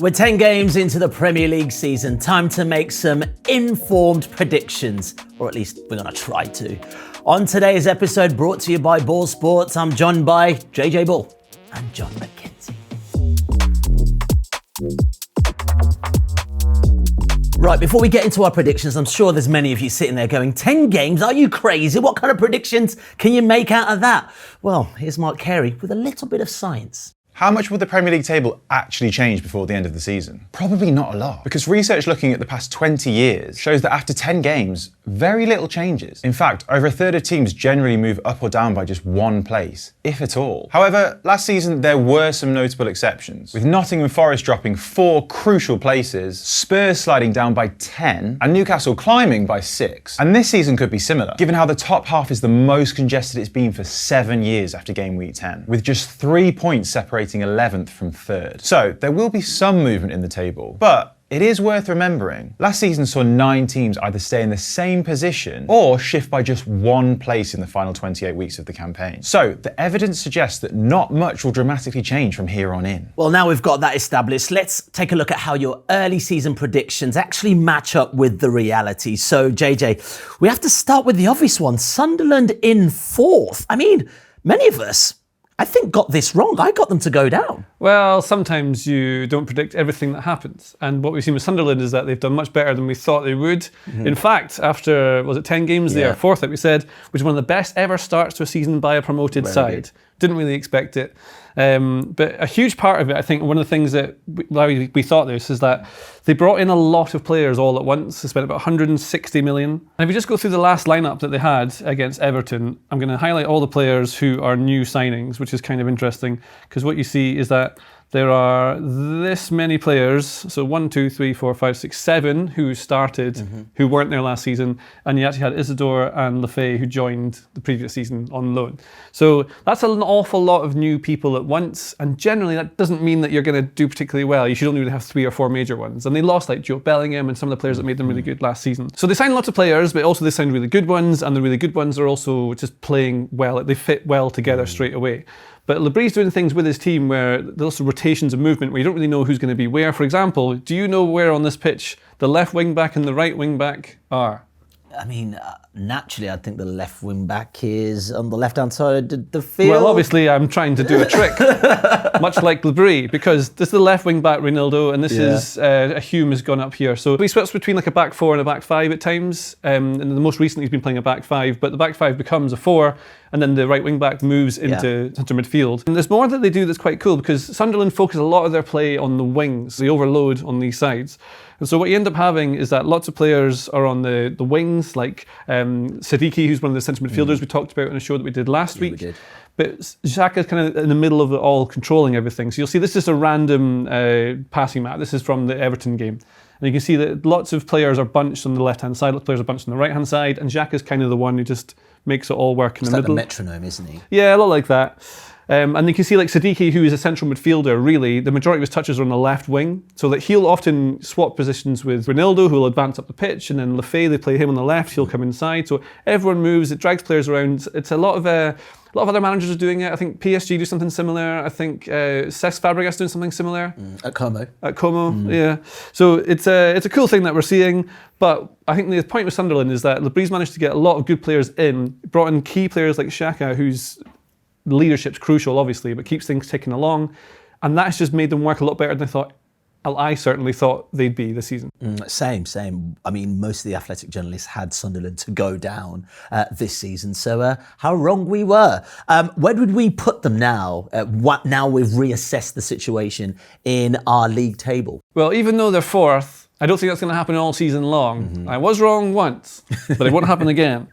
We're 10 games into the Premier League season. Time to make some informed predictions, or at least we're going to try to. On today's episode, brought to you by BOYLE Sports, I'm joined by JJ Bull and John Mackenzie. Right, before we get into our predictions, I'm sure there's many of you sitting there going, 10 games? Are you crazy? What kind of predictions can you make out of that? Well, here's Mark Carey with a little bit of science. How much will the Premier League table actually change before the end of the season? Probably not a lot, because research looking at the past 20 years shows that after 10 games, very little changes. In fact, over a third of teams generally move up or down by just one place, if at all. However, last season there were some notable exceptions, with Nottingham Forest dropping 4 crucial places, Spurs sliding down by 10, and Newcastle climbing by 6. And this season could be similar, given how the top half is the most congested it's been for 7 years after game week 10, with just 3 points separating 11th from 3rd. So there will be some movement in the table, but it is worth remembering, last season saw 9 teams either stay in the same position or shift by just 1 place in the final 28 weeks of the campaign. So the evidence suggests that not much will dramatically change from here on in. Well, now we've got that established, let's take a look at how your early season predictions actually match up with the reality. So JJ, we have to start with the obvious one, Sunderland in 4th. I mean, many of us, I think, got this wrong. I got them to go down. Well, sometimes you don't predict everything that happens. And what we've seen with Sunderland is that they've done much better than we thought they would. Mm-hmm. In fact, after, 10 games, they are 4th, like we said, which is one of the best ever starts to a season by a promoted side. Good. Didn't really expect it. But a huge part of it, I think, one of the things that we thought this is that they brought in a lot of players all at once. They spent about 160 million. And if you just go through the last lineup that they had against Everton, I'm going to highlight all the players who are new signings, which is kind of interesting, because what you see is that there are this many players, so 1, 2, 3, 4, 5, 6, 7 who started, who weren't there last season, and you actually had Isidore and Lefay who joined the previous season on loan. So that's an awful lot of new people at once, and generally that doesn't mean that you're going to do particularly well. You should only really have 3 or 4 major ones. And they lost like Joe Bellingham and some of the players that made them really good last season. So they signed lots of players, but also they signed really good ones, and the really good ones are also just playing well. They fit well together straight away. But Labry's doing things with his team where there's also rotations of movement where you don't really know who's going to be where. For example, do you know where on this pitch the left wing back and the right wing back are? I mean, naturally, I think the left wing back is on the left-hand side of the field. Well, obviously, I'm trying to do a trick, much like Labry, because this is the left wing back, Ronaldo, and this is Hume has gone up here. So he splits between like a back 4 and a back 5 at times. And the most recently, he's been playing a back 5, but the back 5 becomes a 4. And then the right wing back moves into centre midfield. And there's more that they do that's quite cool, because Sunderland focus a lot of their play on the wings. They overload on these sides. And so what you end up having is that lots of players are on the wings, like Siddiqui, who's one of the centre midfielders we talked about in a show that we did last week. We did. But Xhaka's kind of in the middle of it all, controlling everything. So you'll see this is a random passing map. This is from the Everton game. And you can see that lots of players are bunched on the left-hand side, lots of players are bunched on the right-hand side, and Xhaka's kind of the one who just makes it all work in the middle. It's like the metronome, isn't he? Yeah, a lot like that. And you can see like Siddiqui, who is a central midfielder, really, the majority of his touches are on the left wing. So that he'll often swap positions with Ronaldo, who will advance up the pitch, and then Lefay, they play him on the left, he'll come inside. So everyone moves, it drags players around. It's a lot of other managers are doing it. I think PSG do something similar. I think Cesc Fabregas doing something similar. At Como. Yeah. So it's a cool thing that we're seeing. But I think the point with Sunderland is that Labry's managed to get a lot of good players in, brought in key players like Xhaka, whose leadership's crucial, obviously, but keeps things ticking along. And that's just made them work a lot better than I certainly thought they'd be this season. Same. I mean, most of the Athletic journalists had Sunderland to go down this season. So how wrong we were. Where would we put them now? Now we've reassessed the situation in our league table. Well, even though they're 4th, I don't think that's going to happen all season long. I was wrong once, but it won't happen again.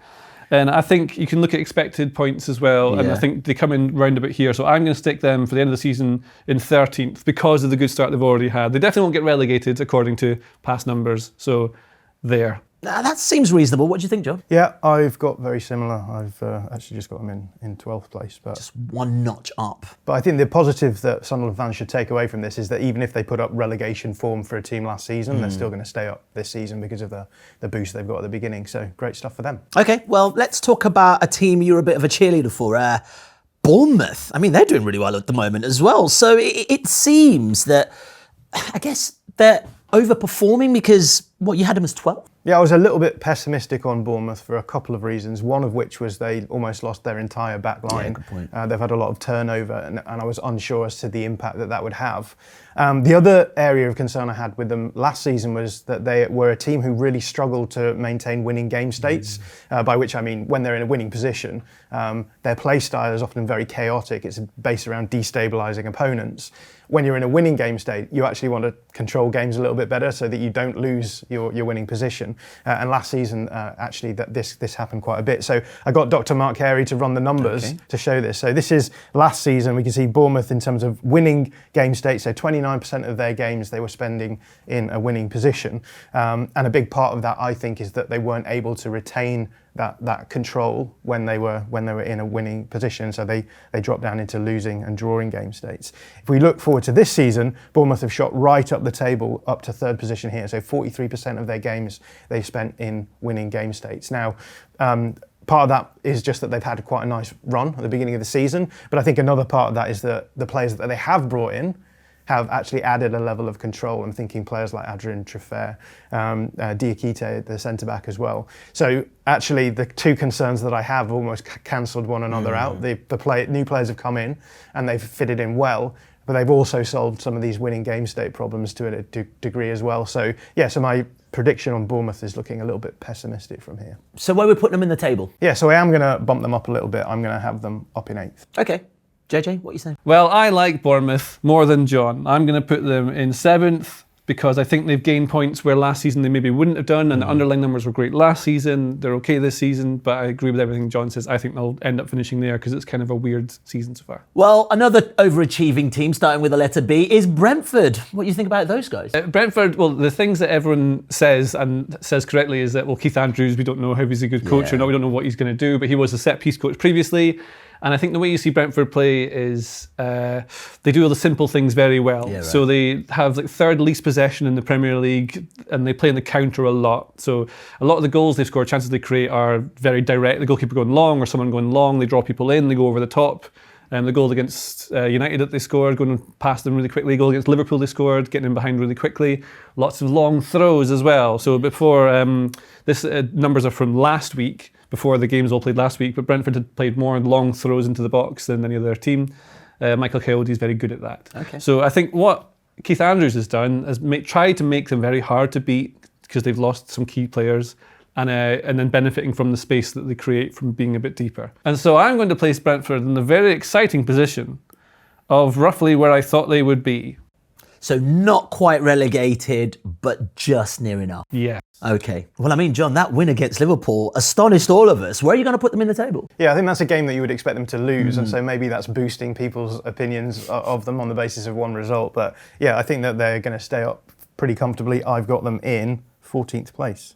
And I think you can look at expected points as well, and I think they come in round about here. So I'm going to stick them for the end of the season in 13th because of the good start they've already had. They definitely won't get relegated according to past numbers, so there. That seems reasonable. What do you think, John? Yeah, I've got very similar. I've actually just got them in 12th place. But just one notch up. But I think the positive that Sunderland fans should take away from this is that even if they put up relegation form for a team last season, they're still going to stay up this season because of the boost they've got at the beginning. So great stuff for them. Okay, well, let's talk about a team you're a bit of a cheerleader for. Bournemouth. I mean, they're doing really well at the moment as well. So it seems that I guess they're overperforming because, what, you had them as 12th? Yeah, I was a little bit pessimistic on Bournemouth for a couple of reasons. One of which was they almost lost their entire back line. Yeah, good point. They've had a lot of turnover, and I was unsure as to the impact that would have. The other area of concern I had with them last season was that they were a team who really struggled to maintain winning game states, by which I mean when they're in a winning position, their play style is often very chaotic. It's based around destabilising opponents. When you're in a winning game state, you actually want to control games a little bit better so that you don't lose your winning position. And last season, actually, this happened quite a bit. So I got Dr. Mark Carey to run the numbers to show this. So this is last season. We can see Bournemouth in terms of winning game states. So 29% of their games they were spending in a winning position. And a big part of that, I think, is that they weren't able to retain that control when they were in a winning position, so they dropped down into losing and drawing game states. If we look forward to this season, Bournemouth have shot right up the table, up to third position here. So 43% of their games they spent in winning game states. Now, part of that is just that they've had quite a nice run at the beginning of the season, but I think another part of that is that the players that they have brought in have actually added a level of control. I'm thinking players like Adrian Triffer, Diakite, the centre-back as well. So actually the two concerns that I have almost cancelled one another out. New players have come in and they've fitted in well, but they've also solved some of these winning game state problems to a degree as well. So yeah, so my prediction on Bournemouth is looking a little bit pessimistic from here. So where are we putting them in the table? Yeah, so I am going to bump them up a little bit. I'm going to have them up in 8th. Okay. JJ, what are you saying? Well, I like Bournemouth more than John. I'm going to put them in 7th because I think they've gained points where last season they maybe wouldn't have done, and the underlying numbers were great last season. They're okay this season, but I agree with everything John says. I think they'll end up finishing there because it's kind of a weird season so far. Well, another overachieving team starting with the letter B is Brentford. What do you think about those guys? Brentford, well, the things that everyone says and says correctly is that, well, Keith Andrews, we don't know if he's a good coach or not. We don't know what he's going to do, but he was a set-piece coach previously. And I think the way you see Brentford play is they do all the simple things very well. Yeah, right. So they have like third least possession in the Premier League, and they play in the counter a lot. So a lot of the goals they've scored, chances they create are very direct. The goalkeeper going long or someone going long, they draw people in, they go over the top. The goal against United that they scored, going past them really quickly. Goal against Liverpool they scored, getting in behind really quickly. Lots of long throws as well. So before, this numbers are from last week, before the games all played last week, but Brentford had played more long throws into the box than any other team. Michael Coyote is very good at that. Okay. So I think what Keith Andrews has done is tried to make them very hard to beat because they've lost some key players, and then benefiting from the space that they create from being a bit deeper. And so I'm going to place Brentford in a very exciting position of roughly where I thought they would be. So not quite relegated, but just near enough. Yeah. Okay. Well, I mean, John, that win against Liverpool astonished all of us. Where are you going to put them in the table? Yeah, I think that's a game that you would expect them to lose, and so maybe that's boosting people's opinions of them on the basis of one result. But yeah, I think that they're going to stay up pretty comfortably. I've got them in 14th place.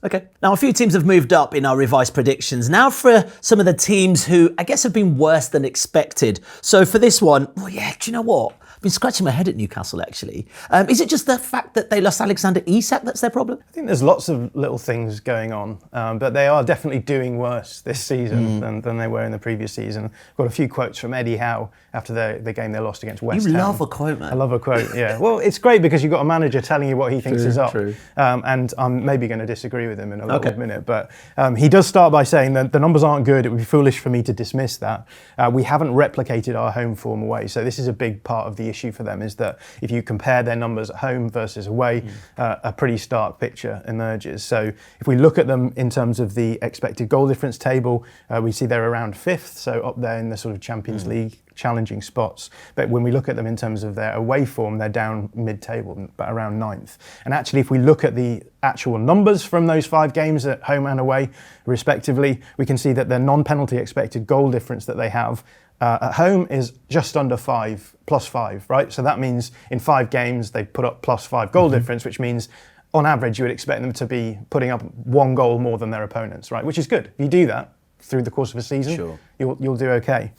Okay. Now, a few teams have moved up in our revised predictions. Now for some of the teams who I guess have been worse than expected. So for this one, well, yeah, do you know what? I've been scratching my head at Newcastle, actually. Is it just the fact that they lost Alexander Isak that's their problem? I think there's lots of little things going on, but they are definitely doing worse this season than they were in the previous season. I've got a few quotes from Eddie Howe after the game they lost against West Ham. You love a quote, man. I love a quote, yeah. Well, it's great because you've got a manager telling you what he thinks is up. True. And I'm maybe going to disagree with him in a little minute, but he does start by saying that the numbers aren't good. It would be foolish for me to dismiss that. We haven't replicated our home form away, so this is a big part of the issue for them, is that if you compare their numbers at home versus away, a pretty stark picture emerges. So if we look at them in terms of the expected goal difference table, we see they're around 5th, so up there in the sort of Champions League challenging spots. But when we look at them in terms of their away form, they're down mid-table, but around 9th. And actually, if we look at the actual numbers from those 5 games at home and away, respectively, we can see that their non-penalty expected goal difference that they have at home is just under 5, +5, right? So that means in 5 games, they put up +5 goal difference, which means on average, you would expect them to be putting up 1 goal more than their opponents, right? Which is good. If you do that through the course of a season, you'll do okay.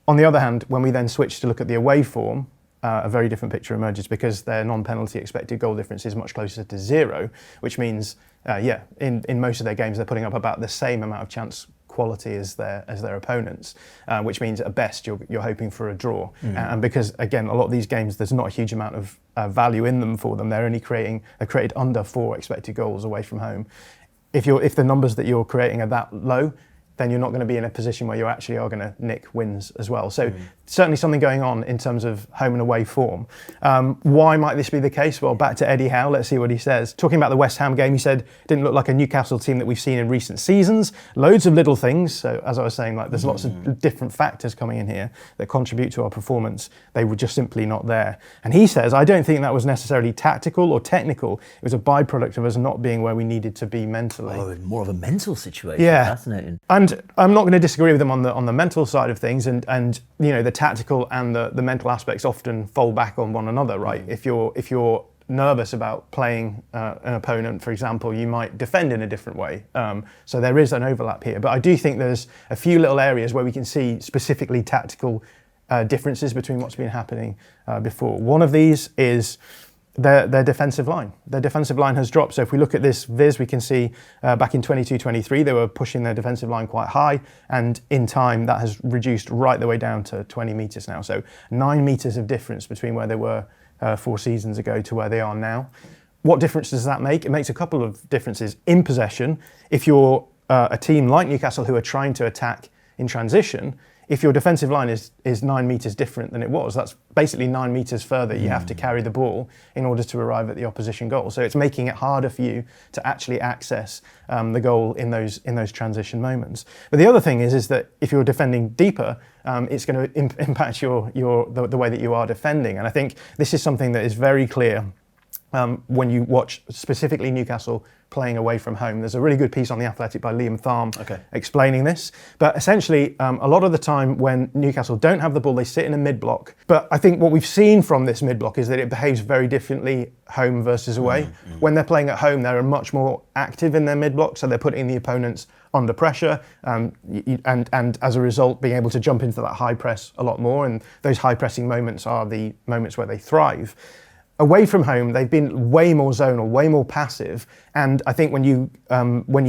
On the other hand, when we then switch to look at the away form, a very different picture emerges because their non-penalty expected goal difference is much closer to 0, which means, in most of their games, they're putting up about the same amount of chance quality as their opponents, which means at best you're hoping for a draw. And because again, a lot of these games, there's not a huge amount of value in them for them. They're created under 4 expected goals away from home. If the numbers that you're creating are that low, then you're not going to be in a position where you actually are going to nick wins as well. So certainly something going on in terms of home and away form. Why might this be the case? Well, back to Eddie Howe, let's see what he says. Talking about the West Ham game, he said, it didn't look like a Newcastle team that we've seen in recent seasons. Loads of little things. So as I was saying, like there's lots of different factors coming in here that contribute to our performance. They were just simply not there. And he says, I don't think that was necessarily tactical or technical. It was a byproduct of us not being where we needed to be mentally. Oh, more of a mental situation. Yeah. Fascinating. And I'm not going to disagree with them on the mental side of things, and you know, the tactical and the mental aspects often fall back on one another, right? If you're nervous about playing an opponent, for example, you might defend in a different way. So there is an overlap here, but I do think there's a few little areas where we can see specifically tactical differences between what's been happening before. One of these is their defensive line. Their defensive line has dropped. So if we look at this viz, we can see back in 22-23, they were pushing their defensive line quite high, and in time that has reduced right the way down to 20 metres now. So 9 metres of difference between where they were 4 seasons ago to where they are now. What difference does that make? It makes a couple of differences. In possession, if you're a team like Newcastle who are trying to attack in transition, if your defensive line is 9 metres different than it was, that's basically 9 metres further you have to carry the ball in order to arrive at the opposition goal. So it's making it harder for you to actually access the goal in those transition moments. But the other thing is that if you're defending deeper, it's going to impact the way that you are defending. And I think this is something that is very clear when you watch specifically Newcastle playing away from home. There's a really good piece on The Athletic by Liam Tharm explaining this. But essentially, a lot of the time when Newcastle don't have the ball, they sit in a mid-block. But I think what we've seen from this mid-block is that it behaves very differently home versus away. When they're playing at home, they're much more active in their mid-block, so they're putting the opponents under pressure, and as a result, being able to jump into that high press a lot more. And those high pressing moments are the moments where they thrive. Away from home, they've been way more zonal, way more passive, and I think when you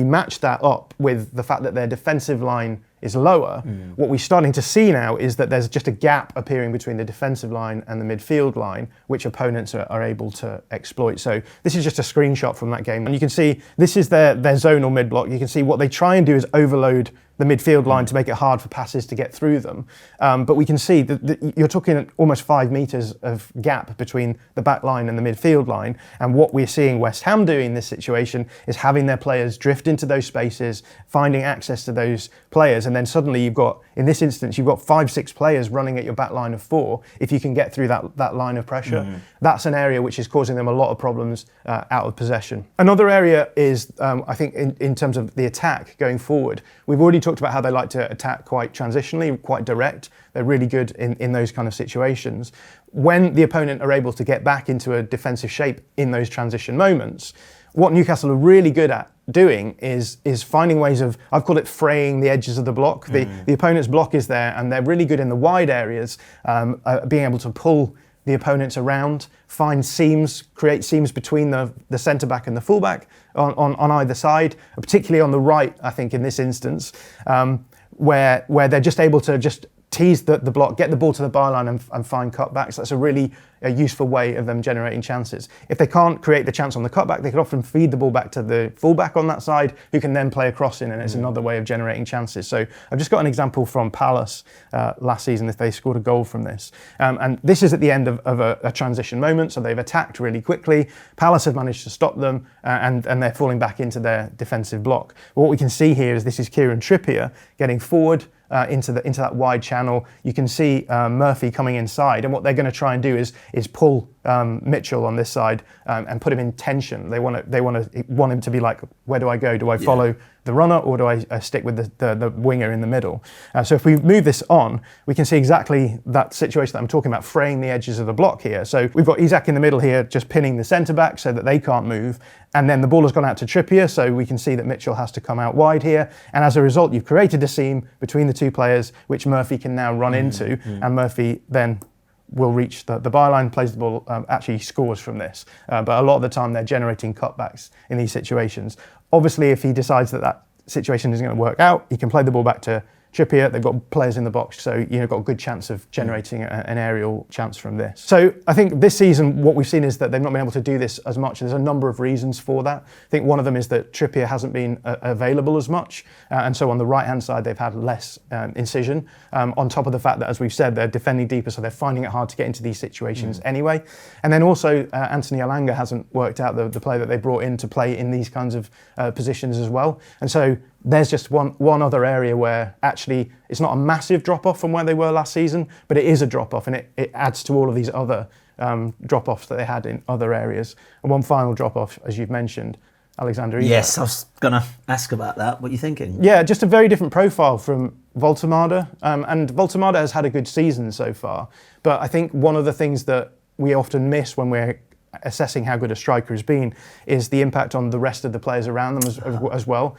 match that up with the fact that their defensive line is lower, what we're starting to see now is that there's just a gap appearing between the defensive line and the midfield line, which opponents are able to exploit. So this is just a screenshot from that game, and you can see this is their zonal mid-block. You can see what they try and do is overload the midfield line to make it hard for passes to get through them. But we can see that you're talking almost 5 metres of gap between the back line and the midfield line. And what we're seeing West Ham doing in this situation is having their players drift into those spaces, finding access to those players. And then suddenly you've got, in this instance, you've got 5-6 players running at your back line of 4. If you can get through that line of pressure, that's an area which is causing them a lot of problems out of possession. Another area is, I think, in terms of the attack going forward, we've already talked about how they like to attack quite transitionally, quite direct. They're really good in those kind of situations. When the opponent are able to get back into a defensive shape in those transition moments, what Newcastle are really good at doing is finding ways of, I've called it fraying the edges of the block. The opponent's block is there, and they're really good in the wide areas, being able to pull the opponents around, find seams, create seams between the centre-back and the full-back on either side, particularly on the right, I think, in this instance, where they're just able to just tease the block, get the ball to the byline and find cutbacks. That's a really useful way of them generating chances. If they can't create the chance on the cutback, they can often feed the ball back to the fullback on that side, who can then play a cross in, and it's another way of generating chances. So I've just got an example from Palace last season, if they scored a goal from this. And this is at the end of a transition moment, so they've attacked really quickly. Palace have managed to stop them, and they're falling back into their defensive block. But what we can see here is this is Kieran Trippier getting forward, into that wide channel. You can see Murphy coming inside, and what they're going to try and do is pull Mitchell on this side and put him in tension. They want him to be like, where do I go? Do I follow the runner, or do I stick with the winger in the middle? So if we move this on, we can see exactly that situation that I'm talking about, fraying the edges of the block here. So we've got Isak in the middle here, just pinning the centre back so that they can't move, and then the ball has gone out to Trippier, so we can see that Mitchell has to come out wide here, and as a result you've created a seam between the two players which Murphy can now run into, and Murphy then will reach the byline, plays the ball, actually scores from this. But a lot of the time they're generating cutbacks in these situations. Obviously, if he decides that situation isn't going to work out, he can play the ball back to Trippier. They've got players in the box, so got a good chance of generating an aerial chance from this. So I think this season, what we've seen is that they've not been able to do this as much. There's a number of reasons for that. I think one of them is that Trippier hasn't been available as much, and so on the right-hand side, they've had less incision. On top of the fact that, as we've said, they're defending deeper, so they're finding it hard to get into these situations anyway. And then also, Anthony Elanga hasn't worked out the player that they brought in to play in these kinds of positions as well. And so there's just one other area where actually it's not a massive drop-off from where they were last season, but it is a drop-off, and it adds to all of these other drop-offs that they had in other areas. And one final drop-off, as you've mentioned, Alexander Isak. Yes, I was going to ask about that. What are you thinking? Yeah, just a very different profile from Voltemade. And Voltemade has had a good season so far, but I think one of the things that we often miss when we're assessing how good a striker has been is the impact on the rest of the players around them as well.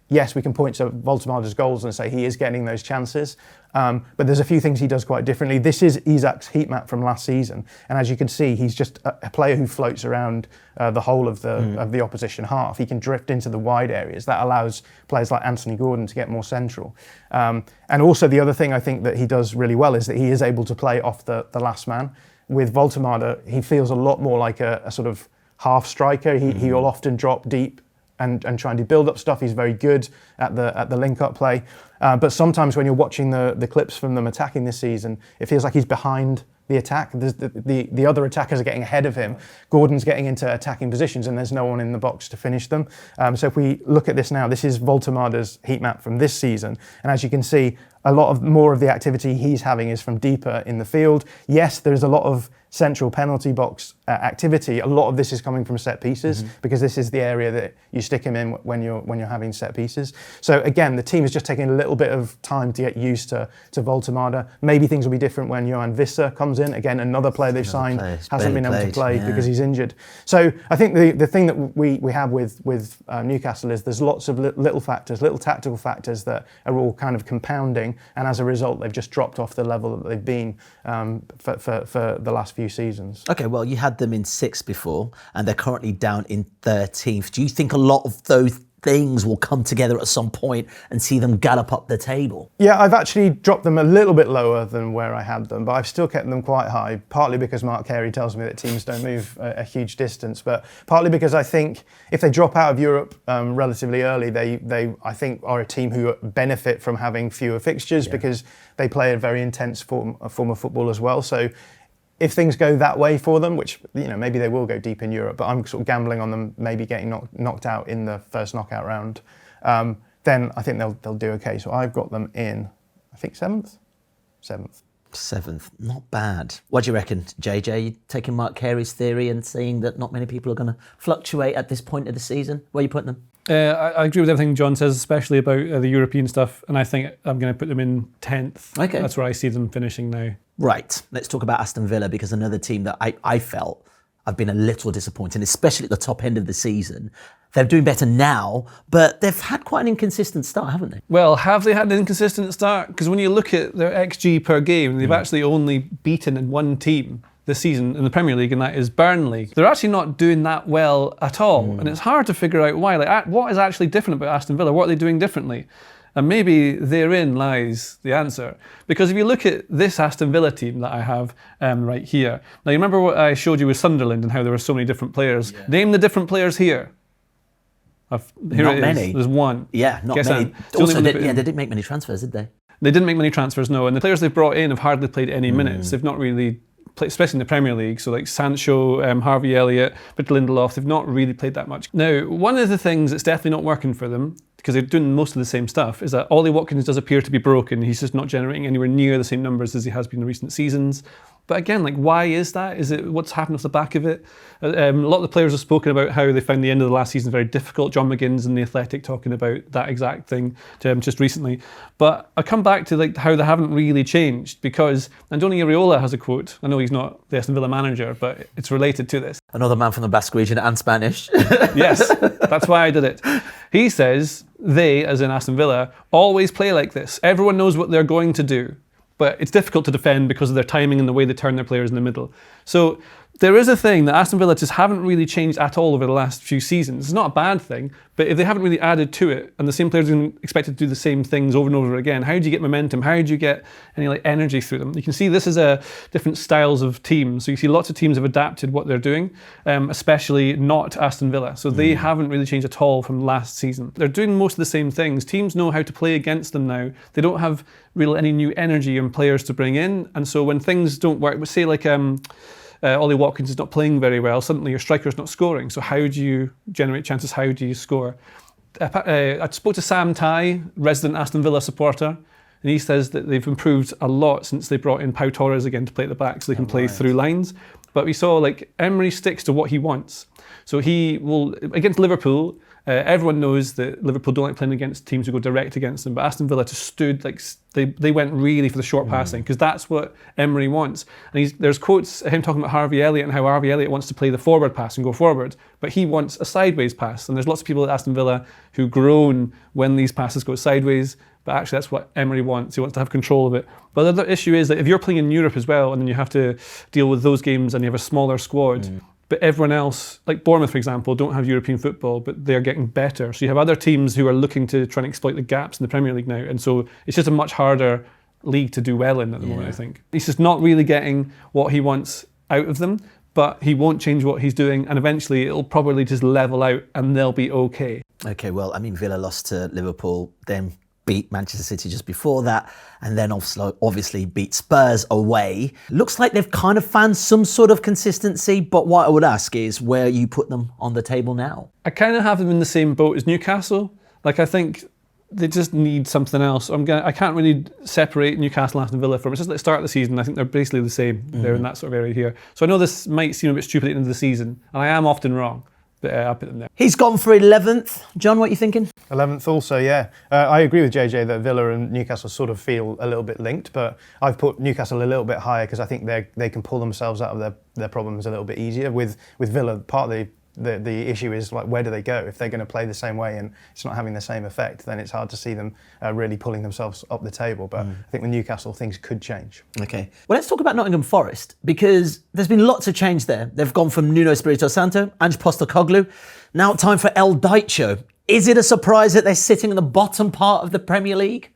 Yes, we can point to Voltemade's goals and say he is getting those chances, but there's a few things he does quite differently. This is Isak's heat map from last season, and as you can see, he's just a player who floats around the whole of the opposition half. He can drift into the wide areas. That allows players like Anthony Gordon to get more central. And also the other thing I think that he does really well is that he is able to play off the last man. With Voltemade, he feels a lot more like a sort of half striker. He'll often drop deep and try and do build-up stuff. He's very good at the link-up play. But sometimes when you're watching the clips from them attacking this season, it feels like he's behind the attack. The other attackers are getting ahead of him. Gordon's getting into attacking positions and there's no one in the box to finish them. So if we look at this now, this is Voltemade's heat map from this season. And as you can see, a lot more of the activity he's having is from deeper in the field. Yes, there's a lot of central penalty box activity. A lot of this is coming from set pieces because this is the area that you stick him in when you're having set pieces. So again, the team is just taking a little bit of time to get used to Voltemade. Maybe things will be different when Johan Visser comes in. Again, another player they've signed hasn't been able to play because he's injured. So I think the thing that we have with Newcastle is there's lots of little factors, little tactical factors that are all kind of compounding, and as a result, they've just dropped off the level that they've been for the last few seasons. Okay, well, you had them in 6th before, and they're currently down in 13th. Do you think a lot of those things will come together at some point and see them gallop up the table? Yeah, I've actually dropped them a little bit lower than where I had them, but I've still kept them quite high, partly because Mark Carey tells me that teams don't move a huge distance, but partly because I think if they drop out of Europe relatively early, they I think are a team who benefit from having fewer fixtures because they play a very intense form of football as well. So if things go that way for them, which maybe they will go deep in Europe, but I'm sort of gambling on them maybe getting knocked out in the first knockout round, then I think they'll do okay. So I've got them in, I think 7th? 7th. Not bad. What do you reckon, JJ? You taking Mark Carey's theory and saying that not many people are going to fluctuate at this point of the season? Where are you putting them? I agree with everything John says, especially about the European stuff, and I think I'm going to put them in 10th. Okay. That's where I see them finishing now. Right, let's talk about Aston Villa, because another team that I felt I've been a little disappointed, especially at the top end of the season. They're doing better now, but they've had quite an inconsistent start, haven't they? Well, have they had an inconsistent start? Because when you look at their XG per game, they've actually only beaten in one team this season in the Premier League, and that is Burnley. They're actually not doing that well at all, and it's hard to figure out why. Like, what is actually different about Aston Villa? What are they doing differently? And maybe therein lies the answer. Because if you look at this Aston Villa team that I have right here, now you remember what I showed you with Sunderland and how there were so many different players? Yeah. Name the different players here. Here not many. There's one. Yeah, not many. Also, they didn't make many transfers, did they? They didn't make many transfers, no. And the players they've brought in have hardly played any minutes. They've not really played, especially in the Premier League. So like Sancho, Harvey Elliott, Victor Lindelof, they've not really played that much. Now, one of the things that's definitely not working for them, because they're doing most of the same stuff, is that Ollie Watkins does appear to be broken. He's just not generating anywhere near the same numbers as he has been in recent seasons. But again, like, why is that? Is it what's happened off the back of it? A lot of the players have spoken about how they found the end of the last season very difficult. John McGinn's in The Athletic talking about that exact thing just recently. But I come back to like how they haven't really changed, because Andoni Iraola has a quote. I know he's not the Aston Villa manager, but it's related to this. Another man from the Basque region and Spanish. Yes, that's why I did it. He says they, as in Aston Villa, always play like this. Everyone knows what they're going to do, but it's difficult to defend because of their timing and the way they turn their players in the middle. So There is a thing that Aston Villa just haven't really changed at all over the last few seasons. It's not a bad thing, but if they haven't really added to it, and the same players are expected to do the same things over and over again, how do you get momentum? How do you get any energy through them? You can see this is different styles of teams. So you see lots of teams have adapted what they're doing, especially not Aston Villa. So they haven't really changed at all from last season. They're doing most of the same things. Teams know how to play against them now. They don't have really any new energy and players to bring in, and so when things don't work, say like Ollie Watkins is not playing very well, suddenly your striker's not scoring. So how do you generate chances? How do you score? I spoke to Sam Tighe, resident Aston Villa supporter, and he says that they've improved a lot since they brought in Pau Torres again to play at the back so they can play through lines. But we saw Emery sticks to what he wants. So he will, against Liverpool, everyone knows that Liverpool don't like playing against teams who go direct against them, but Aston Villa just stood, they went really for the short passing, because that's what Emery wants. And there's quotes of him talking about Harvey Elliott and how Harvey Elliott wants to play the forward pass and go forward, but he wants a sideways pass. And there's lots of people at Aston Villa who groan when these passes go sideways, but actually that's what Emery wants. He wants to have control of it. But the other issue is that if you're playing in Europe as well, and then you have to deal with those games and you have a smaller squad, but everyone else, like Bournemouth for example, don't have European football, but they're getting better. So you have other teams who are looking to try and exploit the gaps in the Premier League now. And so it's just a much harder league to do well in at the moment, I think. He's just not really getting what he wants out of them, but he won't change what he's doing, and eventually it'll probably just level out and they'll be okay. Okay, well, I mean, Villa lost to Liverpool, then beat Manchester City just before that, and then obviously beat Spurs away. Looks like they've kind of found some sort of consistency, but what I would ask is where you put them on the table now. I kind of have them in the same boat as Newcastle. I think they just need something else. I can't really separate Newcastle and Aston Villa from it. It's just at the start of the season, I think they're basically the same. They're in that sort of area here. So I know this might seem a bit stupid at the end of the season, and I am often wrong, but I'll put them there. He's gone for 11th. John, what are you thinking? 11th also, yeah. I agree with JJ that Villa and Newcastle sort of feel a little bit linked, but I've put Newcastle a little bit higher because I think they can pull themselves out of their problems a little bit easier. With Villa, part of the issue is where do they go? If they're going to play the same way and it's not having the same effect, then it's hard to see them really pulling themselves up the table. But I think with Newcastle, things could change. Okay. Well, let's talk about Nottingham Forest, because there's been lots of change there. They've gone from Nuno Espirito Santo, Ange Postecoglou, now time for El Daicho. Is it a surprise that they're sitting in the bottom part of the Premier League?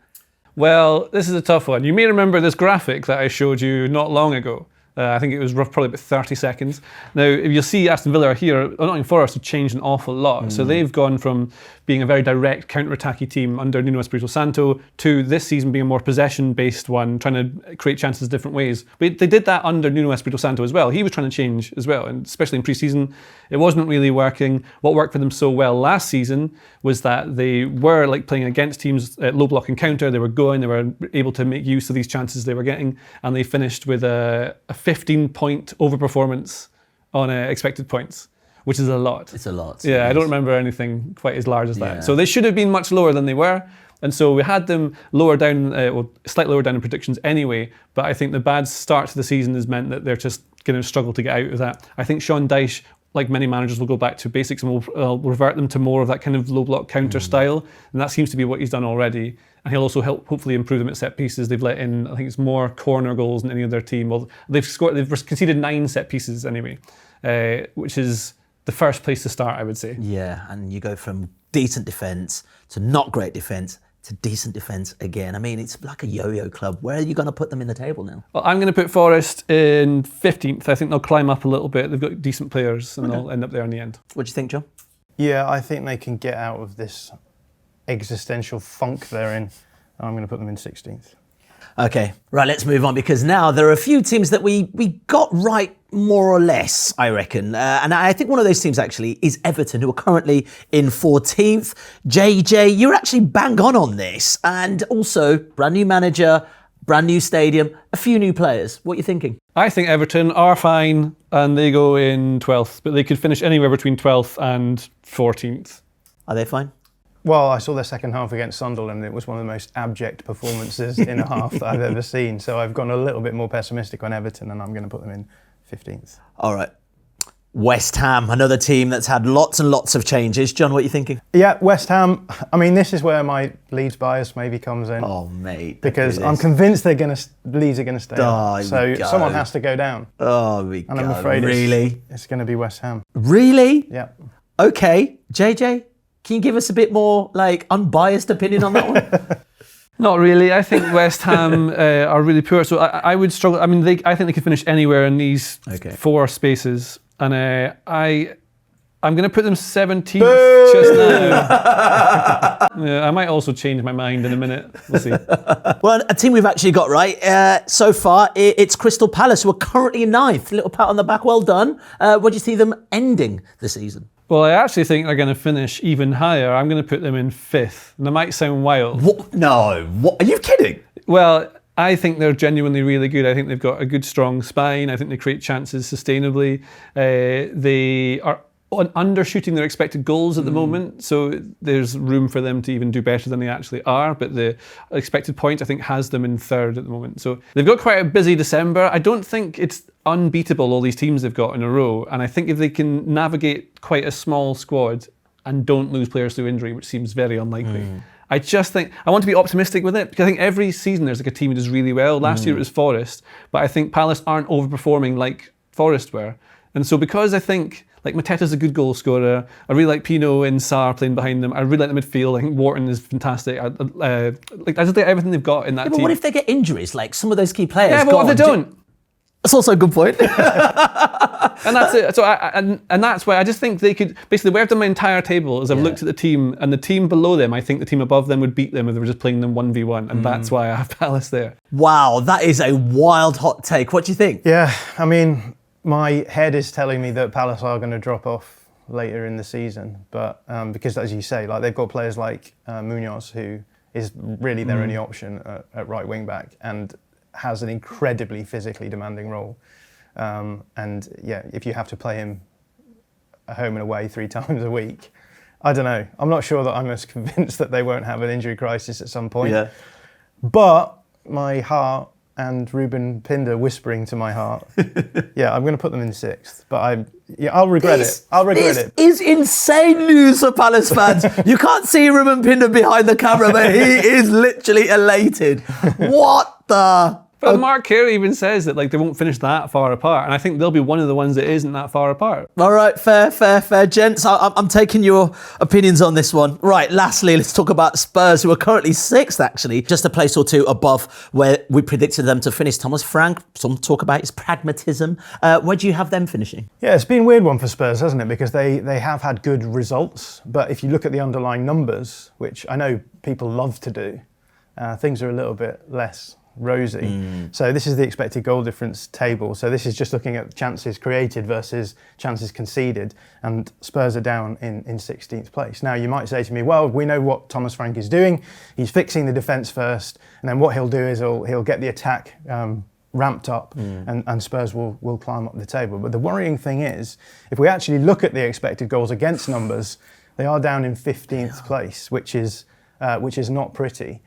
Well, this is a tough one. You may remember this graphic that I showed you not long ago. I think it was probably about 30 seconds. Now, if you'll see Aston Villa are here, Nottingham Forest have changed an awful lot. So they've gone from being a very direct counter-attacky team under Nuno Espirito Santo to this season being a more possession-based one, trying to create chances different ways. But they did that under Nuno Espirito Santo as well. He was trying to change as well, and especially in pre-season, it wasn't really working. What worked for them so well last season was that they were playing against teams at low block and counter. They were able to make use of these chances they were getting, and they finished with a 15-point overperformance on expected points, which is a lot. It's a lot. Yeah, I don't remember anything quite as large as that. So they should have been much lower than they were. And so we had them lower down, slightly lower down in predictions anyway. But I think the bad start to the season has meant that they're just going to struggle to get out of that. I think Sean Dyche, like many managers, will go back to basics and will revert them to more of that kind of low block counter style. And that seems to be what he's done already. And he'll also hopefully improve them at set pieces. They've let in, I think it's more corner goals than any other team. Well, they've conceded 9 set pieces anyway, which is the first place to start, I would say. Yeah, and you go from decent defence to not great defence to decent defence again. I mean, it's like a yo-yo club. Where are you going to put them in the table now? Well, I'm going to put Forest in 15th. I think they'll climb up a little bit. They've got decent players and they'll end up there in the end. What do you think, John? Yeah, I think they can get out of this existential funk they're in. I'm going to put them in 16th. Okay, right, let's move on, because now there are a few teams that we got right more or less, I reckon. And I think one of those teams actually is Everton, who are currently in 14th. JJ, you're actually bang on this. And also, brand new manager, brand new stadium, a few new players. What are you thinking? I think Everton are fine and they go in 12th, but they could finish anywhere between 12th and 14th. Are they fine? Well, I saw their second half against Sunderland. It was one of the most abject performances in a half that I've ever seen. So I've gone a little bit more pessimistic on Everton, and I'm going to put them in 15th. All right. West Ham, another team that's had lots and lots of changes. John, what are you thinking? Yeah, West Ham. I mean, this is where my Leeds bias maybe comes in. Oh, mate. Because I'm convinced Leeds are going to stay up. So someone has to go down. Oh, and I'm afraid it's going to be West Ham. Really? Yeah. Okay. JJ, can you give us a bit more unbiased opinion on that one? Not really. I think West Ham are really poor. So I would struggle. I mean, I think they could finish anywhere in these 4 spaces. And I'm going to put them 17th just now. Yeah, I might also change my mind in a minute. We'll see. Well, a team we've actually got right so far, it's Crystal Palace, who are currently 9th. Little pat on the back, well done. Where do you see them ending the season? Well, I actually think they're going to finish even higher. I'm going to put them in 5th. And that might sound wild. What? No. What? Are you kidding? Well, I think they're genuinely really good. I think they've got a good, strong spine. I think they create chances sustainably. They are undershooting their expected goals at the moment, so there's room for them to even do better than they actually are. But the expected point, I think, has them in 3rd at the moment. So they've got quite a busy December. I don't think it's unbeatable, all these teams they've got in a row. And I think if they can navigate quite a small squad and don't lose players through injury, which seems very unlikely, I just think, I want to be optimistic with it, because I think every season there's a team who does really well. Last year it was Forest, but I think Palace aren't overperforming like Forest were. And so because I think, Mateta's a good goal scorer, I really like Pino and Sarr playing behind them, I really like the midfield, I think Wharton is fantastic. I just think everything they've got in that team. But what if they get injuries, like some of those key players? Yeah, but what if they don't? That's also a good point. And that's it. So and that's why I just think they could, basically where I've done my entire table is I've looked at the team, and the team below them, I think the team above them would beat them if they were just playing them 1v1, and that's why I have Palace there. Wow, that is a wild hot take. What do you think? Yeah, I mean, my head is telling me that Palace are going to drop off later in the season, but because, as you say, they've got players like Munoz, who is really their only option at right wing back, and has an incredibly physically demanding role. And yeah, if you have to play him at home and away 3 times a week, I don't know. I'm not sure that I'm as convinced that they won't have an injury crisis at some point. Yeah. But my heart and Ruben Pinder whispering to my heart, yeah, I'm going to put them in 6th. But I'll regret it. I'll regret it. This is insane news for Palace fans. You can't see Ruben Pinder behind the camera, but he is literally elated. What the... But Mark Carey even says that they won't finish that far apart, and I think they'll be one of the ones that isn't that far apart. All right, fair, gents. I'm taking your opinions on this one. Right, lastly, let's talk about Spurs, who are currently 6th, actually, just a place or 2 above where we predicted them to finish. Thomas Frank, some talk about his pragmatism. Where do you have them finishing? Yeah, it's been a weird one for Spurs, hasn't it? Because they have had good results, but if you look at the underlying numbers, which I know people love to do, things are a little bit less rosy. So this is the expected goal difference table. So this is just looking at chances created versus chances conceded, and Spurs are down in 16th place. Now you might say to me, well, we know what Thomas Frank is doing. He's fixing the defence first, and then what he'll do is he'll get the attack ramped up, and Spurs will climb up the table. But the worrying thing is, if we actually look at the expected goals against numbers, they are down in 15th place, which is not pretty.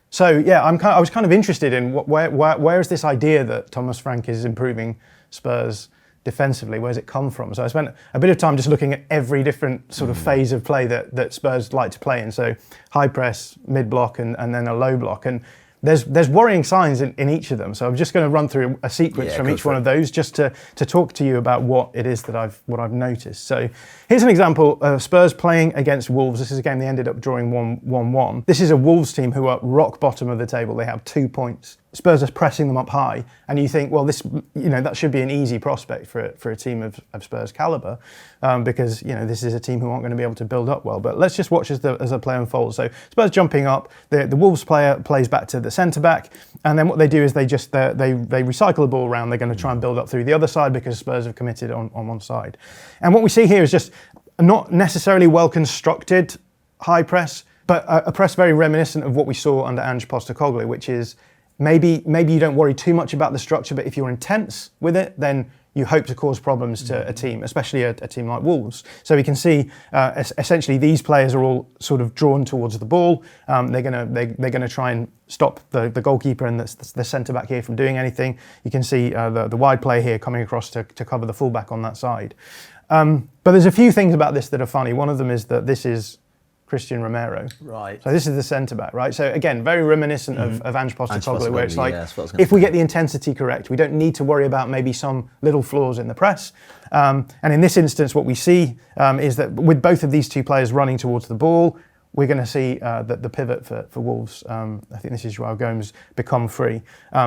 So yeah, I was kind of interested in where is this idea that Thomas Frank is improving Spurs defensively? Where's it come from? So I spent a bit of time just looking at every different sort of phase of play that Spurs like to play in. So high press, mid block, and then a low block. And there's worrying signs in each of them. So I'm just going to run through a sequence from each one of those just to talk to you about what it is that I've noticed. So here's an example of Spurs playing against Wolves. This is a game they ended up drawing 1-1. This is a Wolves team who are rock bottom of the table. They have 2 points. Spurs are pressing them up high, and you think, well, this, that should be an easy prospect for a team of Spurs caliber, because this is a team who aren't going to be able to build up well. But let's just watch as the play unfolds. So Spurs jumping up, the Wolves player plays back to the centre back, and then what they do is they recycle the ball around. They're going to try and build up through the other side because Spurs have committed on one side. And what we see here is just not necessarily well constructed high press, but a press very reminiscent of what we saw under Ange Postecoglou, which is maybe you don't worry too much about the structure, but if you're intense with it, then you hope to cause problems to a team, especially a team like Wolves. So we can see essentially these players are all sort of drawn towards the ball. They're gonna try and stop the goalkeeper and the centre back here from doing anything. You can see the wide player here coming across to cover the fullback on that side. But there's a few things about this that are funny. One of them is that this is Christian Romero. Right. So this is the centre-back, right? So again, very reminiscent of Ange Postecoglou, where it's like, yeah, if we get the intensity correct, we don't need to worry about maybe some little flaws in the press. And in this instance, what we see is that with both of these two players running towards the ball, we're going to see the pivot for Wolves, I think this is Joao Gomes, become free.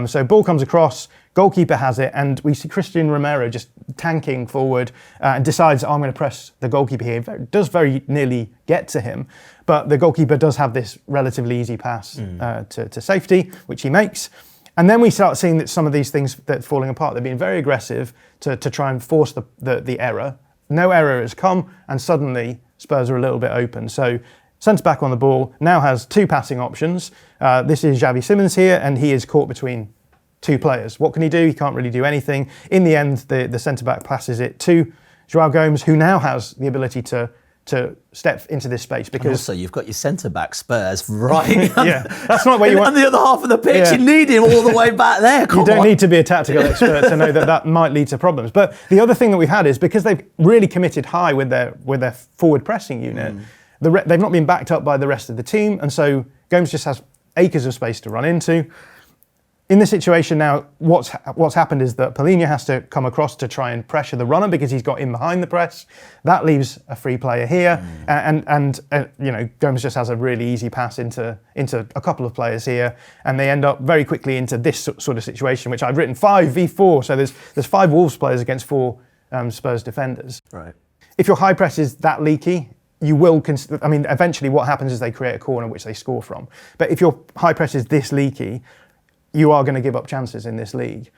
So ball comes across, goalkeeper has it, and we see Christian Romero just tanking forward and decides, I'm going to press the goalkeeper here. Does very nearly get to him, but the goalkeeper does have this relatively easy pass to safety, which he makes. And then we start seeing that some of these things that are falling apart. They're being very aggressive to try and force the error. No error has come, and suddenly Spurs are a little bit open. So centre-back on the ball, now has two passing options. This is Xavi Simons here, and he is caught between two players. What can he do? He can't really do anything. In the end, the centre-back passes it to Joao Gomes, who now has the ability to step into this space. Because and also, you've got your centre-back Spurs right. Yeah, that's not where you want. On the other half of the pitch, you need him all the way back there. You don't need to be a tactical expert to know that might lead to problems. But the other thing that we've had is because they've really committed high with their forward pressing unit, they've not been backed up by the rest of the team, and so Gomes just has acres of space to run into. In this situation now, what's happened is that Paulinho has to come across to try and pressure the runner because he's got in behind the press. That leaves a free player here, and you know, Gomes just has a really easy pass into a couple of players here, and they end up very quickly into this sort of situation, which I've written 5v4. So there's 5 Wolves players against 4 Spurs defenders. Right. If your high press is that leaky, you will. I mean, eventually, what happens is they create a corner which they score from. But if your high press is this leaky, you are going to give up chances in this league.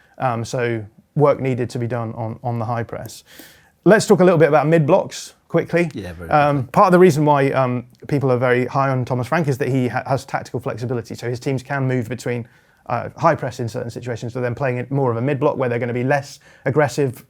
So work needed to be done on the high press. Let's talk a little bit about mid blocks quickly. Yeah, very quickly. Part of the reason why people are very high on Thomas Frank is that he has tactical flexibility. So his teams can move between high press in certain situations, so then playing it more of a mid block where they're going to be less aggressive,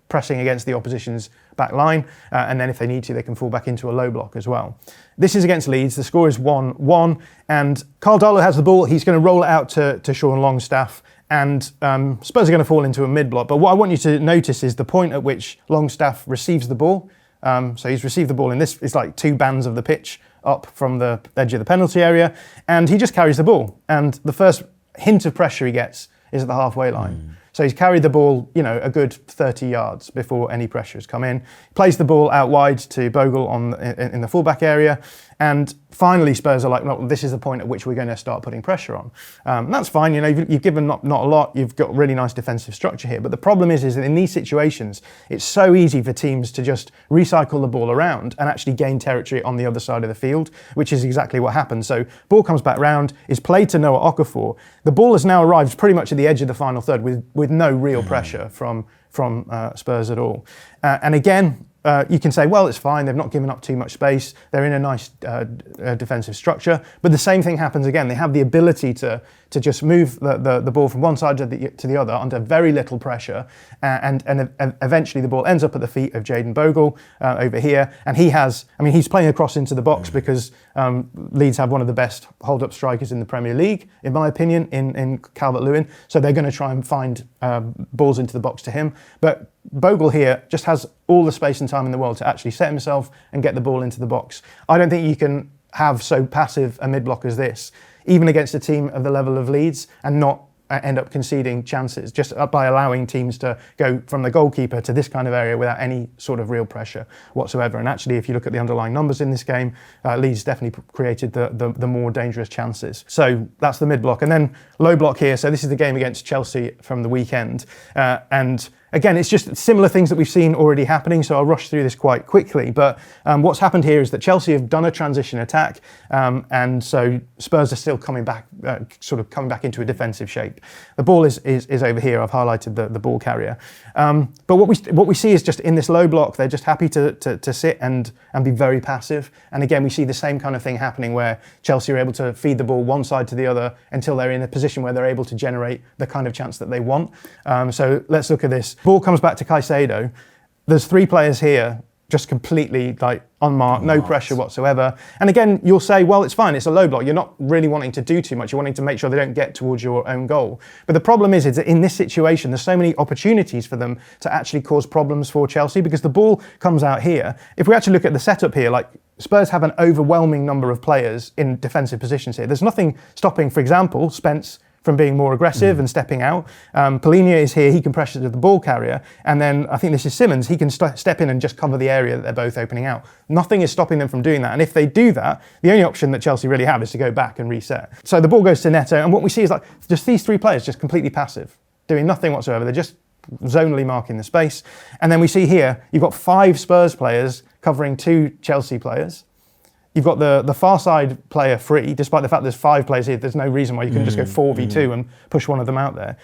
pressing against the opposition's back line, and then if they need to, they can fall back into a low block as well. This is against Leeds. The score is 1-1, and Carl Darlow has the ball. He's going to roll it out to Sean Longstaff, and Spurs are going to fall into a mid block. But what I want you to notice is the point at which Longstaff receives the ball. So he's received the ball in this, it's like 2 bands of the pitch up from the edge of the penalty area, and he just carries the ball. And the first hint of pressure he gets is at the halfway line. So he's carried the ball, you know, a good 30 yards before any pressure has come in. Plays the ball out wide to Bogle in the fullback area, and finally Spurs are like, no, this is the point at which we're going to start putting pressure on. That's fine, you know, you've given not a lot, you've got really nice defensive structure here, but the problem is that in these situations, it's so easy for teams to just recycle the ball around and actually gain territory on the other side of the field, which is exactly what happened. So ball comes back round, is played to Noah Okafor. The ball has now arrived pretty much at the edge of the final third with no real pressure from Spurs at all. And again, you can say, well, it's fine, they've not given up too much space, they're in a nice defensive structure, but the same thing happens again. They have the ability to just move the ball from one side to the other under very little pressure, and eventually the ball ends up at the feet of Jayden Bogle over here, and he's playing across into the box because Leeds have one of the best hold-up strikers in the Premier League, in my opinion, in Calvert-Lewin, so they're going to try and find balls into the box to him, but Bogle here just has all the space and time in the world to actually set himself and get the ball into the box. I don't think you can have so passive a mid-block as this, even against a team of the level of Leeds, and not end up conceding chances just by allowing teams to go from the goalkeeper to this kind of area without any sort of real pressure whatsoever. And actually, if you look at the underlying numbers in this game, Leeds definitely created the more dangerous chances. So that's the mid-block. And then low block here. So this is the game against Chelsea from the weekend. And again, it's just similar things that we've seen already happening, so I'll rush through this quite quickly. But what's happened here is that Chelsea have done a transition attack, and so Spurs are still coming back into a defensive shape. The ball is over here. I've highlighted the ball carrier. But what we see is just in this low block, they're just happy to sit and be very passive. And again, we see the same kind of thing happening where Chelsea are able to feed the ball one side to the other until they're in a position where they're able to generate the kind of chance that they want. So let's look at this. Ball comes back to Caicedo. There's 3 players here just completely like unmarked, no pressure whatsoever. And again, you'll say, well, it's fine, it's a low block. You're not really wanting to do too much. You're wanting to make sure they don't get towards your own goal. But the problem is that in this situation, there's so many opportunities for them to actually cause problems for Chelsea because the ball comes out here. If we actually look at the setup here, like Spurs have an overwhelming number of players in defensive positions here. There's nothing stopping, for example, Spence from being more aggressive and stepping out. Polina is here, he can pressure to the ball carrier, and then I think this is Simmons, he can step in and just cover the area that they're both opening out. Nothing is stopping them from doing that, and if they do that, the only option that Chelsea really have is to go back and reset. So the ball goes to Neto, and what we see is like just these 3 players just completely passive, doing nothing whatsoever. They're just zonally marking the space. And then we see here, you've got 5 Spurs players covering 2 Chelsea players. You've got the far side player free, despite the fact there's 5 players here. There's no reason why you couldn't just go 4v2 and push one of them out there.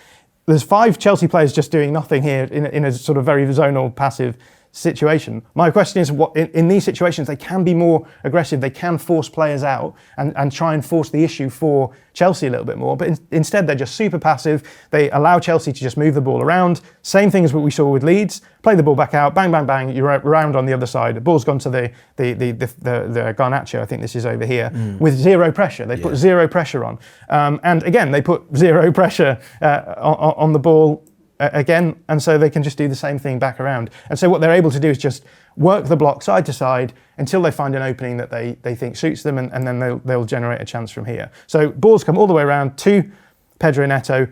There's 5 Chelsea players just doing nothing here in a sort of very zonal, passive situation. My question is, what in these situations, they can be more aggressive. They can force players out and try and force the issue for Chelsea a little bit more. But instead, they're just super passive. They allow Chelsea to just move the ball around. Same thing as what we saw with Leeds. Play the ball back out, bang, bang, bang. You're around on the other side. The ball's gone to the Garnacho. I think this is over here with 0 pressure. They put 0 pressure on, and again they put 0 pressure on the ball. Again, and so they can just do the same thing back around. And so what they're able to do is just work the block side to side until they find an opening that they think suits them, and then they'll generate a chance from here. So balls come all the way around to Pedro Neto.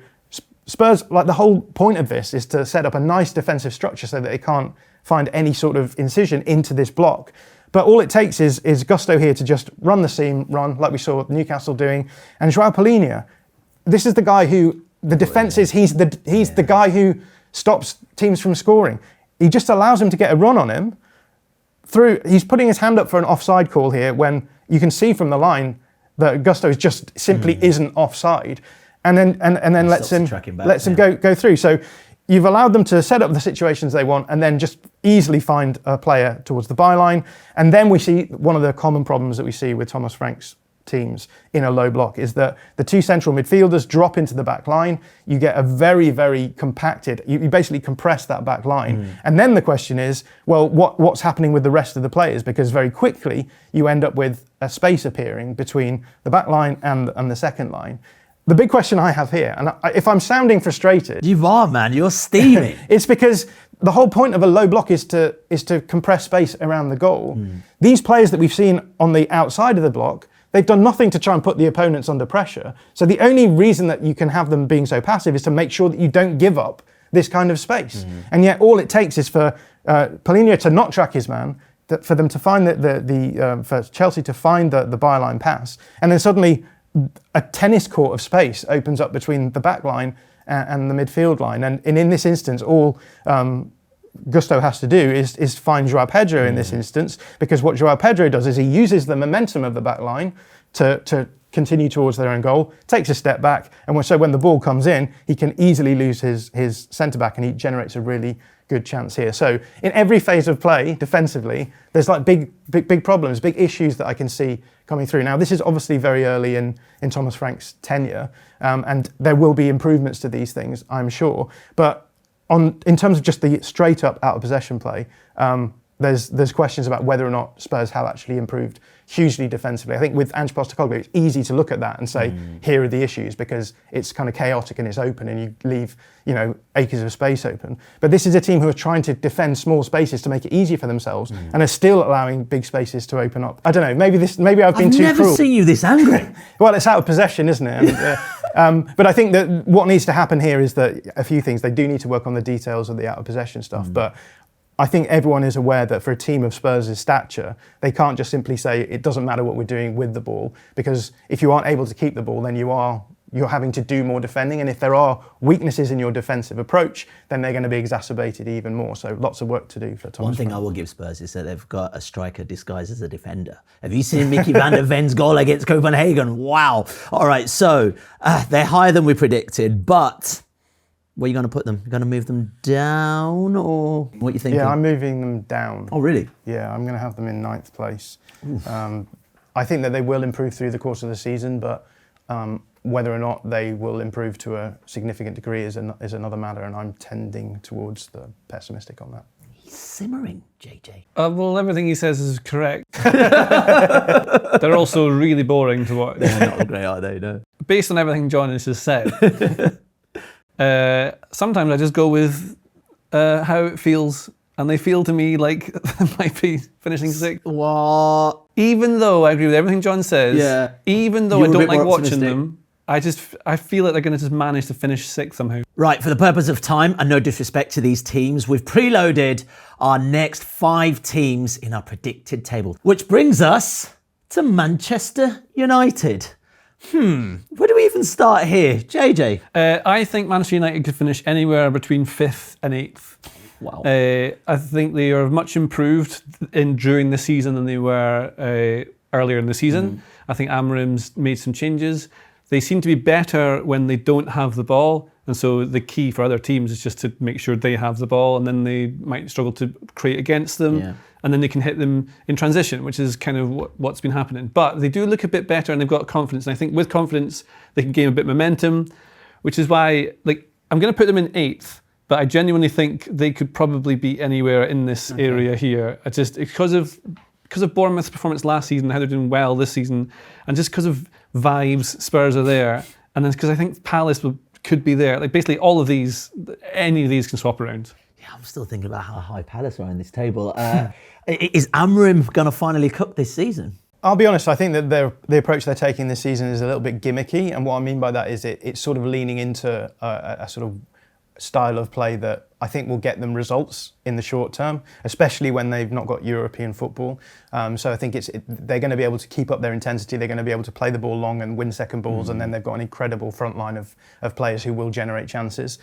Spurs, like the whole point of this is to set up a nice defensive structure so that they can't find any sort of incision into this block. But all it takes is Gusto here to just run the seam, like we saw Newcastle doing. And Joao Polina, this is the guy who, the defence is, he's the guy who stops teams from scoring. He just allows him to get a run on him. He's putting his hand up for an offside call here when you can see from the line that Gusto just simply isn't offside. And then lets him go through. So you've allowed them to set up the situations they want and then just easily find a player towards the byline. And then we see one of the common problems that we see with Thomas Frank's teams in a low block is that the 2 central midfielders drop into the back line. You get a very, very compacted, you basically compress that back line. And then the question is, well, what's happening with the rest of the players? Because very quickly you end up with a space appearing between the back line and the second line. The big question I have here, and if I'm sounding frustrated... You are, man. You're steaming. It's because the whole point of a low block is to compress space around the goal. These players that we've seen on the outside of the block, they've done nothing to try and put the opponents under pressure. So the only reason that you can have them being so passive is to make sure that you don't give up this kind of space. And yet all it takes is for Polina to not track his man, for them to find for Chelsea to find the byline pass, and then suddenly a tennis court of space opens up between the back line and the midfield line. And in this instance, all Gusto has to do is find Joao Pedro in this instance, because what Joao Pedro does is he uses the momentum of the back line to continue towards their own goal, takes a step back, and so when the ball comes in, he can easily lose his centre-back and he generates a really good chance here. So in every phase of play, defensively, there's like big problems, big issues that I can see coming through. Now, this is obviously very early in Thomas Frank's tenure, and there will be improvements to these things, I'm sure. But in terms of just the straight up out of possession play, there's questions about whether or not Spurs have actually improved hugely defensively. I think with Ange Postecoglou, it's easy to look at that and say, here are the issues, because it's kind of chaotic and it's open and you leave, acres of space open. But this is a team who are trying to defend small spaces to make it easier for themselves and are still allowing big spaces to open up. I don't know, maybe I've been too cruel. I've never seen you this angry. Well, it's out of possession, isn't it? And, but I think that what needs to happen here is that a few things. They do need to work on the details of the out of possession stuff, but I think everyone is aware that for a team of Spurs' stature, they can't just simply say it doesn't matter what we're doing with the ball, because if you aren't able to keep the ball, then you're having to do more defending, and if there are weaknesses in your defensive approach, then they're going to be exacerbated even more. So lots of work to do for Thomas One thing Frank. I will give Spurs is that they've got a striker disguised as a defender. Have you seen Mickey van der Ven's goal against Copenhagen? Wow. All right, so they're higher than we predicted, but where are you going to put them? You're going to move them down, or what are you thinking? Yeah, I'm moving them down. Oh, really? Yeah, I'm going to have them in 9th place. I think that they will improve through the course of the season, but Whether or not they will improve to a significant degree is another matter, and I'm tending towards the pessimistic on that. He's simmering, JJ. Well, everything he says is correct. They're also really boring to watch. They're not great, are they? No. Based on everything John has just said, sometimes I just go with how it feels, and they feel to me like they might be finishing sixth. What? Even though I agree with everything John says, even though I don't like watching them, I feel like they're going to just manage to finish sixth somehow. Right, for the purpose of time, and no disrespect to these teams, we've preloaded our next 5 teams in our predicted table, which brings us to Manchester United. Where do we even start here? JJ? I think Manchester United could finish anywhere between 5th and 8th. Wow. I think they are much improved during the season than they were earlier in the season. I think Amorim's made some changes. They seem to be better when they don't have the ball, and so the key for other teams is just to make sure they have the ball, and then they might struggle to create against them, and then they can hit them in transition, which is kind of what's been happening. But they do look a bit better, and they've got confidence, and I think with confidence they can gain a bit of momentum, which is why I'm going to put them in 8th, but I genuinely think they could probably be anywhere in this area here. Because of Bournemouth's performance last season, how they're doing well this season, and just because of vibes, Spurs are there, and then because I think Palace could be there. Basically all of these, any of these can swap around. Yeah, I'm still thinking about how high Palace are in this table. Is Amorim going to finally cook this season? I'll be honest, I think that the approach they're taking this season is a little bit gimmicky, and what I mean by that is it's sort of leaning into a sort of style of play that I think will get them results in the short term, especially when they've not got European football. So I think they're going to be able to keep up their intensity. They're going to be able to play the ball long and win second balls, and then they've got an incredible front line of players who will generate chances.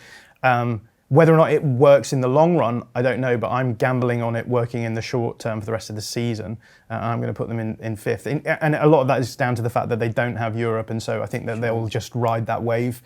Whether or not it works in the long run, I don't know, but I'm gambling on it working in the short term for the rest of the season. I'm going to put them in 5th. And a lot of that is down to the fact that they don't have Europe, and so I think that they'll just ride that wave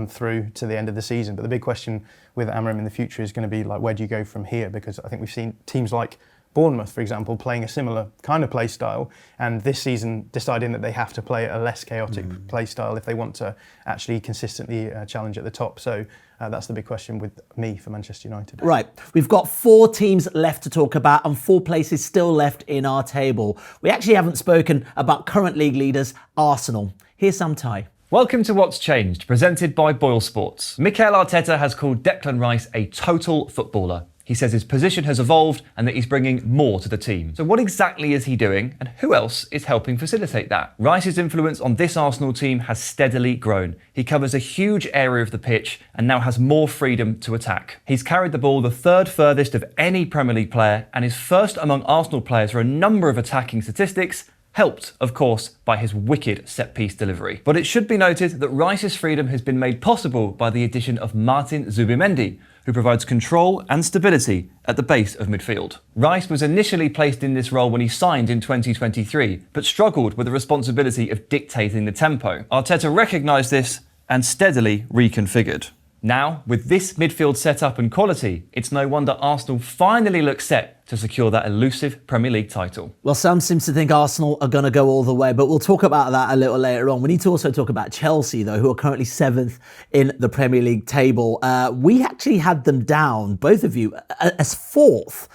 through to the end of the season. But the big question with Amorim in the future is going to be where do you go from here? Because I think we've seen teams like Bournemouth, for example, playing a similar kind of play style, and this season deciding that they have to play a less chaotic play style if they want to actually consistently challenge at the top. So that's the big question with me for Manchester United. Right, we've got 4 teams left to talk about and 4 places still left in our table. We actually haven't spoken about current league leaders, Arsenal. Here's Sam Ty. Welcome to What's Changed, presented by BOYLE Sports. Mikel Arteta has called Declan Rice a total footballer. He says his position has evolved and that he's bringing more to the team. So what exactly is he doing, and who else is helping facilitate that? Rice's influence on this Arsenal team has steadily grown. He covers a huge area of the pitch and now has more freedom to attack. He's carried the ball the 3rd furthest of any Premier League player and is first among Arsenal players for a number of attacking statistics, helped, of course, by his wicked set-piece delivery. But it should be noted that Rice's freedom has been made possible by the addition of Martin Zubimendi, who provides control and stability at the base of midfield. Rice was initially placed in this role when he signed in 2023, but struggled with the responsibility of dictating the tempo. Arteta recognised this and steadily reconfigured. Now, with this midfield setup and quality, it's no wonder Arsenal finally look set to secure that elusive Premier League title. Well, Sam seems to think Arsenal are going to go all the way, but we'll talk about that a little later on. We need to also talk about Chelsea, though, who are currently 7th in the Premier League table. We actually had them down, both of you, as 4th.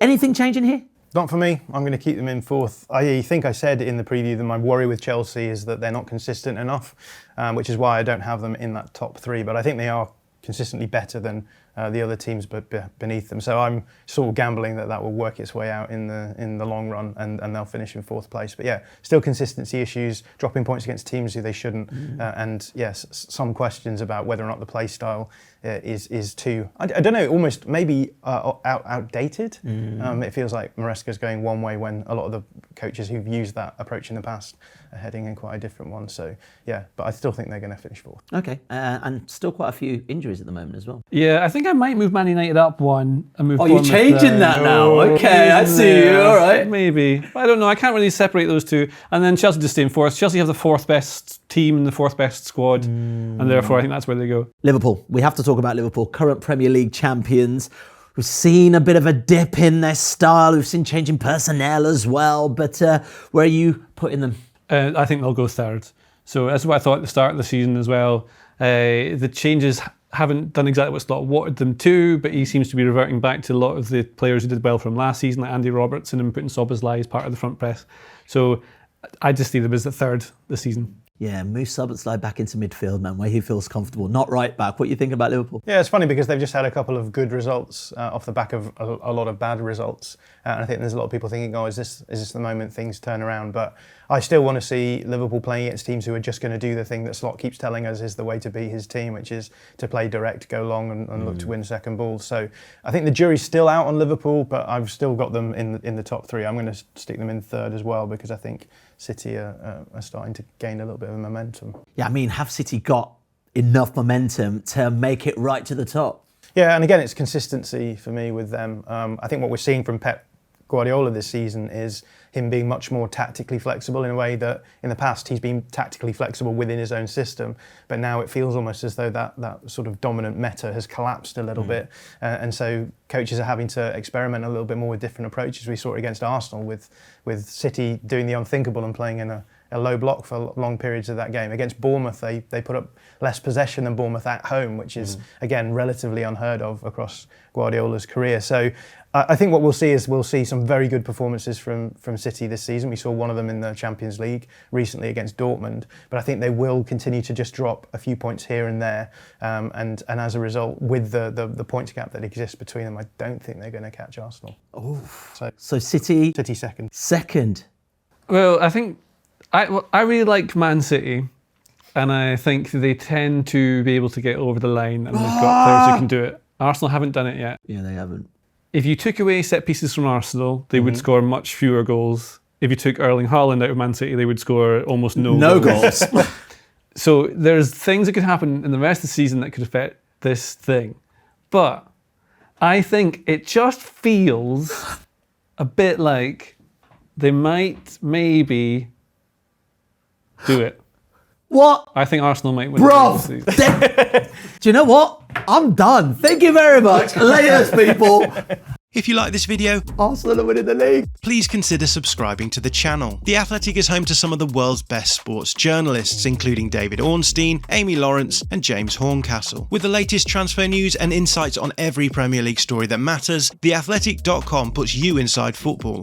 Anything changing here? Not for me. I'm going to keep them in 4th. I think I said in the preview that my worry with Chelsea is that they're not consistent enough, which is why I don't have them in that top 3. But I think they are consistently better than the other teams but beneath them. So I'm sort of gambling that will work its way out in the long run, and they'll finish in 4th place. But yeah, still consistency issues, dropping points against teams who they shouldn't, and yes, some questions about whether or not the play style is too, I don't know, almost maybe outdated. It feels like Maresca's going one way when a lot of the coaches who've used that approach in the past are heading in quite a different one. So yeah, but I still think they're going to finish 4th. Okay, and still quite a few injuries at the moment as well. Yeah, I think I might move Man United up 1 and move. Oh, you're changing that now? Okay, I see you. All right, maybe. But I don't know. I can't really separate those two. And then Chelsea just stay in 4th. Chelsea have the 4th best team and the 4th best squad, and therefore I think that's where they go. Liverpool. We have to talk about Liverpool, current Premier League champions. We've seen a bit of a dip in their style. We've seen changing personnel as well. But where are you putting them? I think they'll go 3rd. So that's what I thought at the start of the season as well. The changes haven't done exactly what Slot wanted them to, but he seems to be reverting back to a lot of the players who did well from last season, like Andy Robertson and putting Szoboszlai as part of the front press. So I just see them as the third this season. Yeah, move Szoboszlai back into midfield, man, where he feels comfortable. Not right back. What do you think about Liverpool? Yeah, it's funny because they've just had a couple of good results off the back of a lot of bad results. And I think there's a lot of people thinking, oh, is this the moment things turn around? But I still want to see Liverpool playing against teams who are just going to do the thing that Slot keeps telling us is the way to beat his team, which is to play direct, go long and look to win second balls. So I think the jury's still out on Liverpool, but I've still got them in the top three. I'm going to stick them in third as well because I think City are starting to gain a little bit of momentum. Yeah, I mean, have City got enough momentum to make it right to the top? Yeah, and again, it's consistency for me with them. I think what we're seeing from Pep Guardiola this season is him being much more tactically flexible in a way that in the past he's been tactically flexible within his own system, but now it feels almost as though that sort of dominant meta has collapsed a little bit, and so coaches are having to experiment a little bit more with different approaches. We saw it against Arsenal with City doing the unthinkable and playing in a low block for long periods of that game. Against Bournemouth, they put up less possession than Bournemouth at home, which is, again, relatively unheard of across Guardiola's career. So I think what we'll see some very good performances from City this season. We saw one of them in the Champions League recently against Dortmund, but I think they will continue to just drop a few points here and there, and as a result, with the points gap that exists between them, I don't think they're going to catch Arsenal. Oh, so City second. Second. Well, I think I really like Man City, and I think they tend to be able to get over the line, and they've got players who can do it. Arsenal haven't done it yet. Yeah, they haven't. If you took away set pieces from Arsenal, they would score much fewer goals. If you took Erling Haaland out of Man City, they would score almost no goals. So there's things that could happen in the rest of the season that could affect this thing. But I think it just feels a bit like they might maybe do it. What? I think Arsenal might win. Bro, do you know what? I'm done. Thank you very much. Laters, people. If you like this video, Arsenal are winning the league. please consider subscribing to the channel. The Athletic is home to some of the world's best sports journalists, including David Ornstein, Amy Lawrence and James Horncastle. With the latest transfer news and insights on every Premier League story that matters, theathletic.com puts you inside football.